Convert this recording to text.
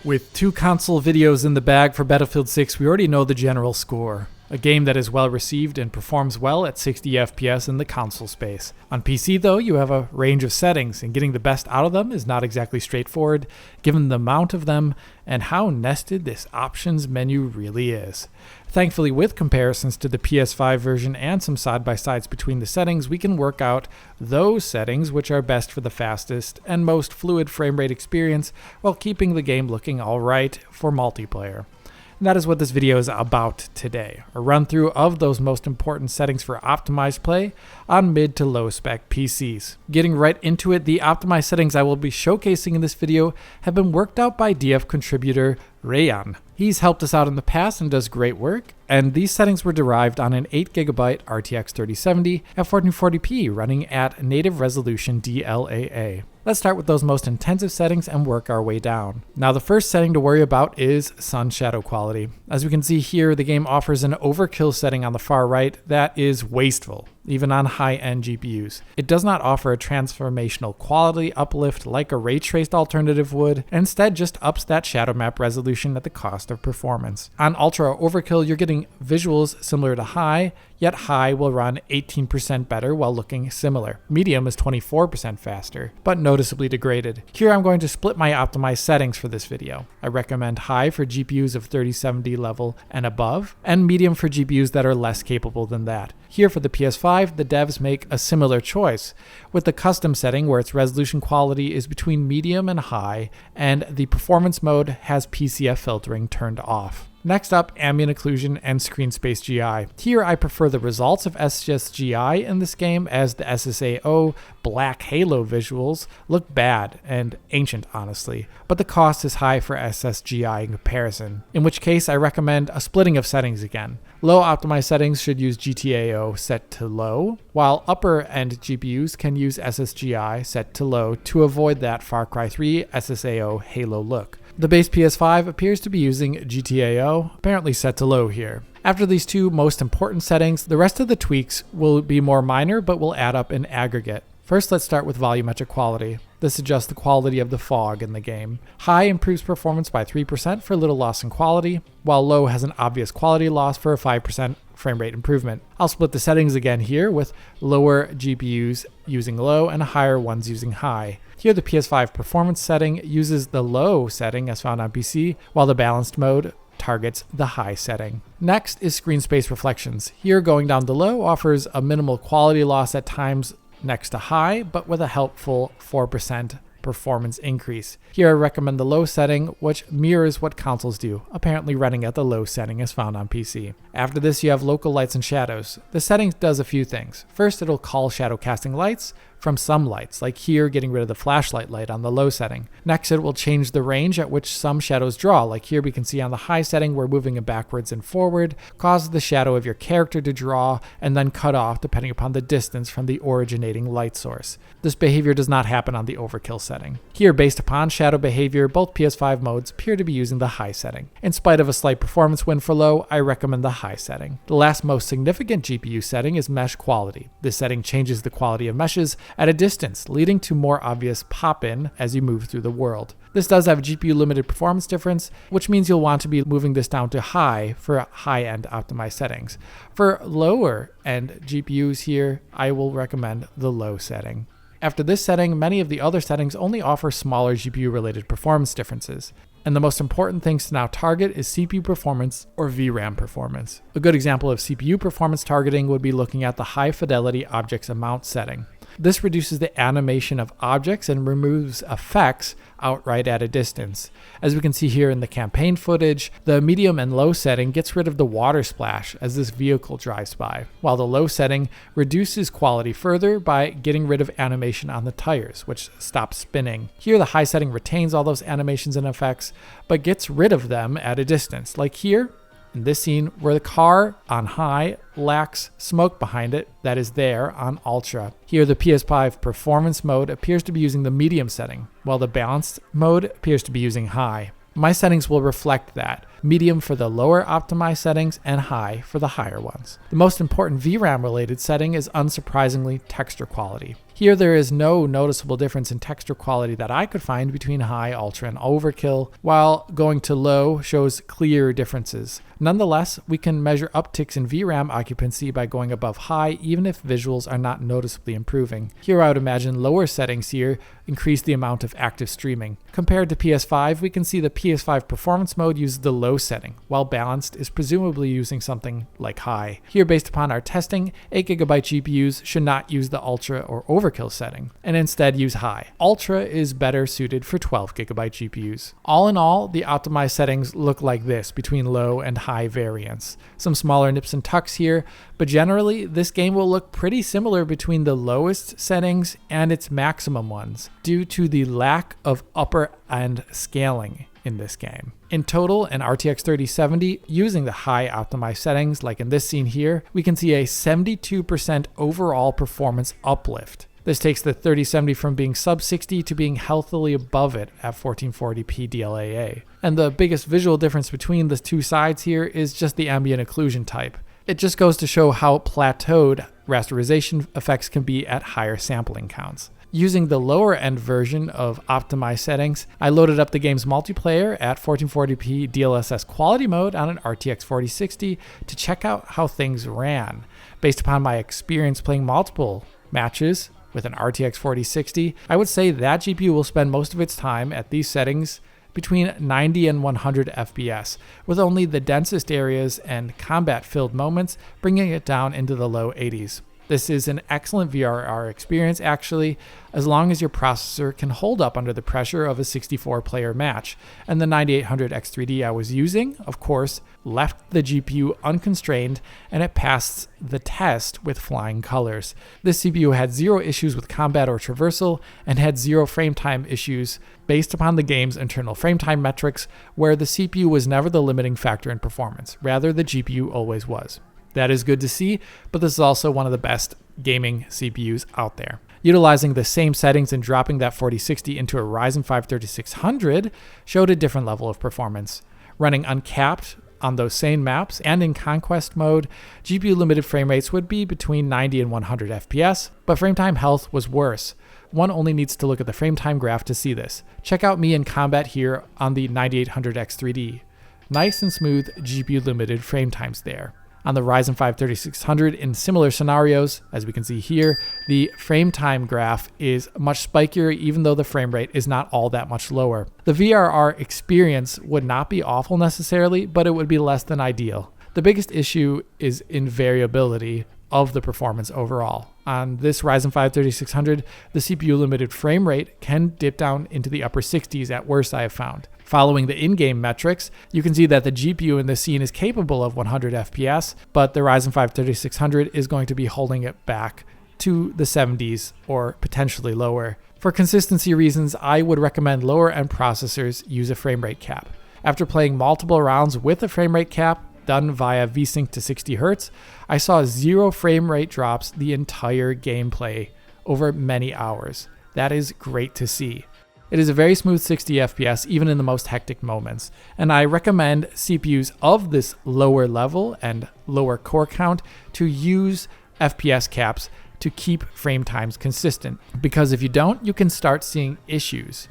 With 2 console videos in the bag for Battlefield 6, we already know the general score. A game that is well received and performs well at 60 FPS in the console space. On PC though, you have a range of settings, and getting the best out of them is not exactly straightforward, given the amount of them and how nested this options menu really is. Thankfully, with comparisons to the PS5 version and some side-by-sides between the settings, we can work out those settings which are best for the fastest and most fluid frame rate experience while keeping the game looking alright for multiplayer. And that is what this video is about today, a run through of those most important settings for optimized play on mid to low spec PCs. Getting right into it, the optimized settings I will be showcasing in this video have been worked out by DF contributor Rayan. He's helped us out in the past and does great work, and these settings were derived on an 8GB RTX 3070 at 1440p running at native resolution DLAA. Let's start with those most intensive settings and work our way down. Now the first setting to worry about is sun shadow quality. As we can see here, the game offers an overkill setting on the far right that is wasteful, even on high-end GPUs. It does not offer a transformational quality uplift like a ray traced alternative would, and instead just ups that shadow map resolution at the cost of performance. On ultra or overkill, you're getting visuals similar to high, yet high will run 18% better while looking similar. Medium is 24% faster, but noticeably degraded. Here I'm going to split my optimized settings for this video. I recommend high for GPUs of 3070 level and above, and medium for GPUs that are less capable than that. Here for the PS5, the devs make a similar choice, with the custom setting where its resolution quality is between medium and high, and the performance mode has PCF filtering turned off. Next up, ambient occlusion and screen space GI. Here I prefer the results of SSGI in this game, as the SSAO black halo visuals look bad and ancient honestly, but the cost is high for SSGI in comparison, in which case I recommend a splitting of settings again. Low optimized settings should use GTAO set to low, while upper end GPUs can use SSGI set to low to avoid that Far Cry 3 SSAO halo look. The base PS5 appears to be using GTAO, apparently set to low here. After these 2 most important settings, the rest of the tweaks will be more minor but will add up in aggregate. First, let's start with volumetric quality. This adjusts the quality of the fog in the game. High improves performance by 3% for little loss in quality, while low has an obvious quality loss for a 5% frame rate improvement. I'll split the settings again here, with lower GPUs using low and higher ones using high. Here the PS5 performance setting uses the low setting as found on PC, while the balanced mode targets the high setting. Next is screen space reflections. Here going down to low offers a minimal quality loss at times next to high, but with a helpful 4% performance increase. Here I recommend the low setting, which mirrors what consoles do, apparently running at the low setting as found on PC. After this you have local lights and shadows. The setting does a few things. First, it'll call shadow casting lights from some lights, like here getting rid of the flashlight light on the low setting. Next, it will change the range at which some shadows draw, like here we can see on the high setting where moving it backwards and forward causes the shadow of your character to draw and then cut off depending upon the distance from the originating light source. This behavior does not happen on the overkill setting. Here, based upon shadow behavior, both PS5 modes appear to be using the high setting. In spite of a slight performance win for low, I recommend the high setting. The last most significant GPU setting is mesh quality. This setting changes the quality of meshes at a distance, leading to more obvious pop-in as you move through the world. This does have a GPU limited performance difference, which means you'll want to be moving this down to high for high-end optimized settings. For lower-end GPUs here, I will recommend the low setting. After this setting, many of the other settings only offer smaller GPU-related performance differences. And the most important things to now target is CPU performance or VRAM performance. A good example of CPU performance targeting would be looking at the high fidelity objects amount setting. This reduces the animation of objects and removes effects outright at a distance. As we can see here in the campaign footage, the medium and low setting gets rid of the water splash as this vehicle drives by, while the low setting reduces quality further by getting rid of animation on the tires, which stops spinning. Here the high setting retains all those animations and effects, but gets rid of them at a distance, like here in this scene where the car on high lacks smoke behind it that is there on ultra. Here the PS5 performance mode appears to be using the medium setting, while the balanced mode appears to be using high. My settings will reflect that. medium for the lower optimized settings, and high for the higher ones. The most important VRAM related setting is unsurprisingly texture quality. Here there is no noticeable difference in texture quality that I could find between high, ultra, and overkill, while going to low shows clear differences. Nonetheless, we can measure upticks in VRAM occupancy by going above high, even if visuals are not noticeably improving. Here I would imagine lower settings here increase the amount of active streaming. Compared to PS5, we can see the PS5 performance mode uses the low setting, while balanced is presumably using something like high. Here, based upon our testing, 8GB GPUs should not use the ultra or overkill setting, and instead use high. Ultra is better suited for 12GB GPUs. All in all, the optimized settings look like this between low and high variance. Some smaller nips and tucks here, but generally this game will look pretty similar between the lowest settings and its maximum ones, due to the lack of upper end scaling in this game. In total, an RTX 3070 using the high optimized settings, like in this scene here, we can see a 72% overall performance uplift. This takes the 3070 from being sub 60 to being healthily above it at 1440p DLAA. And the biggest visual difference between the two sides here is just the ambient occlusion type. It just goes to show how plateaued rasterization effects can be at higher sampling counts. Using the lower end version of optimized settings, I loaded up the game's multiplayer at 1440p DLSS quality mode on an RTX 4060 to check out how things ran. Based upon my experience playing multiple matches with an RTX 4060, I would say that GPU will spend most of its time at these settings between 90 and 100 FPS, with only the densest areas and combat-filled moments bringing it down into the low 80s. This is an excellent VRR experience actually, as long as your processor can hold up under the pressure of a 64-player match. And the 9800 X3D I was using, of course, left the GPU unconstrained, and it passed the test with flying colors. This CPU had zero issues with combat or traversal, and had zero frame time issues based upon the game's internal frame time metrics, where the CPU was never the limiting factor in performance. Rather, the GPU always was. That is good to see, but this is also one of the best gaming CPUs out there. Utilizing the same settings and dropping that 4060 into a Ryzen 5 3600 showed a different level of performance. Running uncapped on those same maps and in conquest mode, GPU limited frame rates would be between 90 and 100 FPS, but frame time health was worse. One only needs to look at the frame time graph to see this. Check out me in combat here on the 9800 X3D. Nice and smooth GPU limited frame times there. On the Ryzen 5 3600 in similar scenarios, as we can see here, the frame time graph is much spikier even though the frame rate is not all that much lower. The VRR experience would not be awful necessarily, but it would be less than ideal. The biggest issue is in variability of the performance overall. On this Ryzen 5 3600, the CPU limited frame rate can dip down into the upper 60s at worst, I have found. Following the in-game metrics, you can see that the GPU in this scene is capable of 100 FPS, but the Ryzen 5 3600 is going to be holding it back to the 70s or potentially lower. For consistency reasons, I would recommend lower end processors use a frame rate cap. After playing multiple rounds with a frame rate cap, done via VSync to 60 Hz, I saw zero frame rate drops the entire gameplay over many hours. That is great to see. It is a very smooth 60 FPS even in the most hectic moments, and I recommend CPUs of this lower level and lower core count to use FPS caps to keep frame times consistent, because if you don't, you can start seeing issues.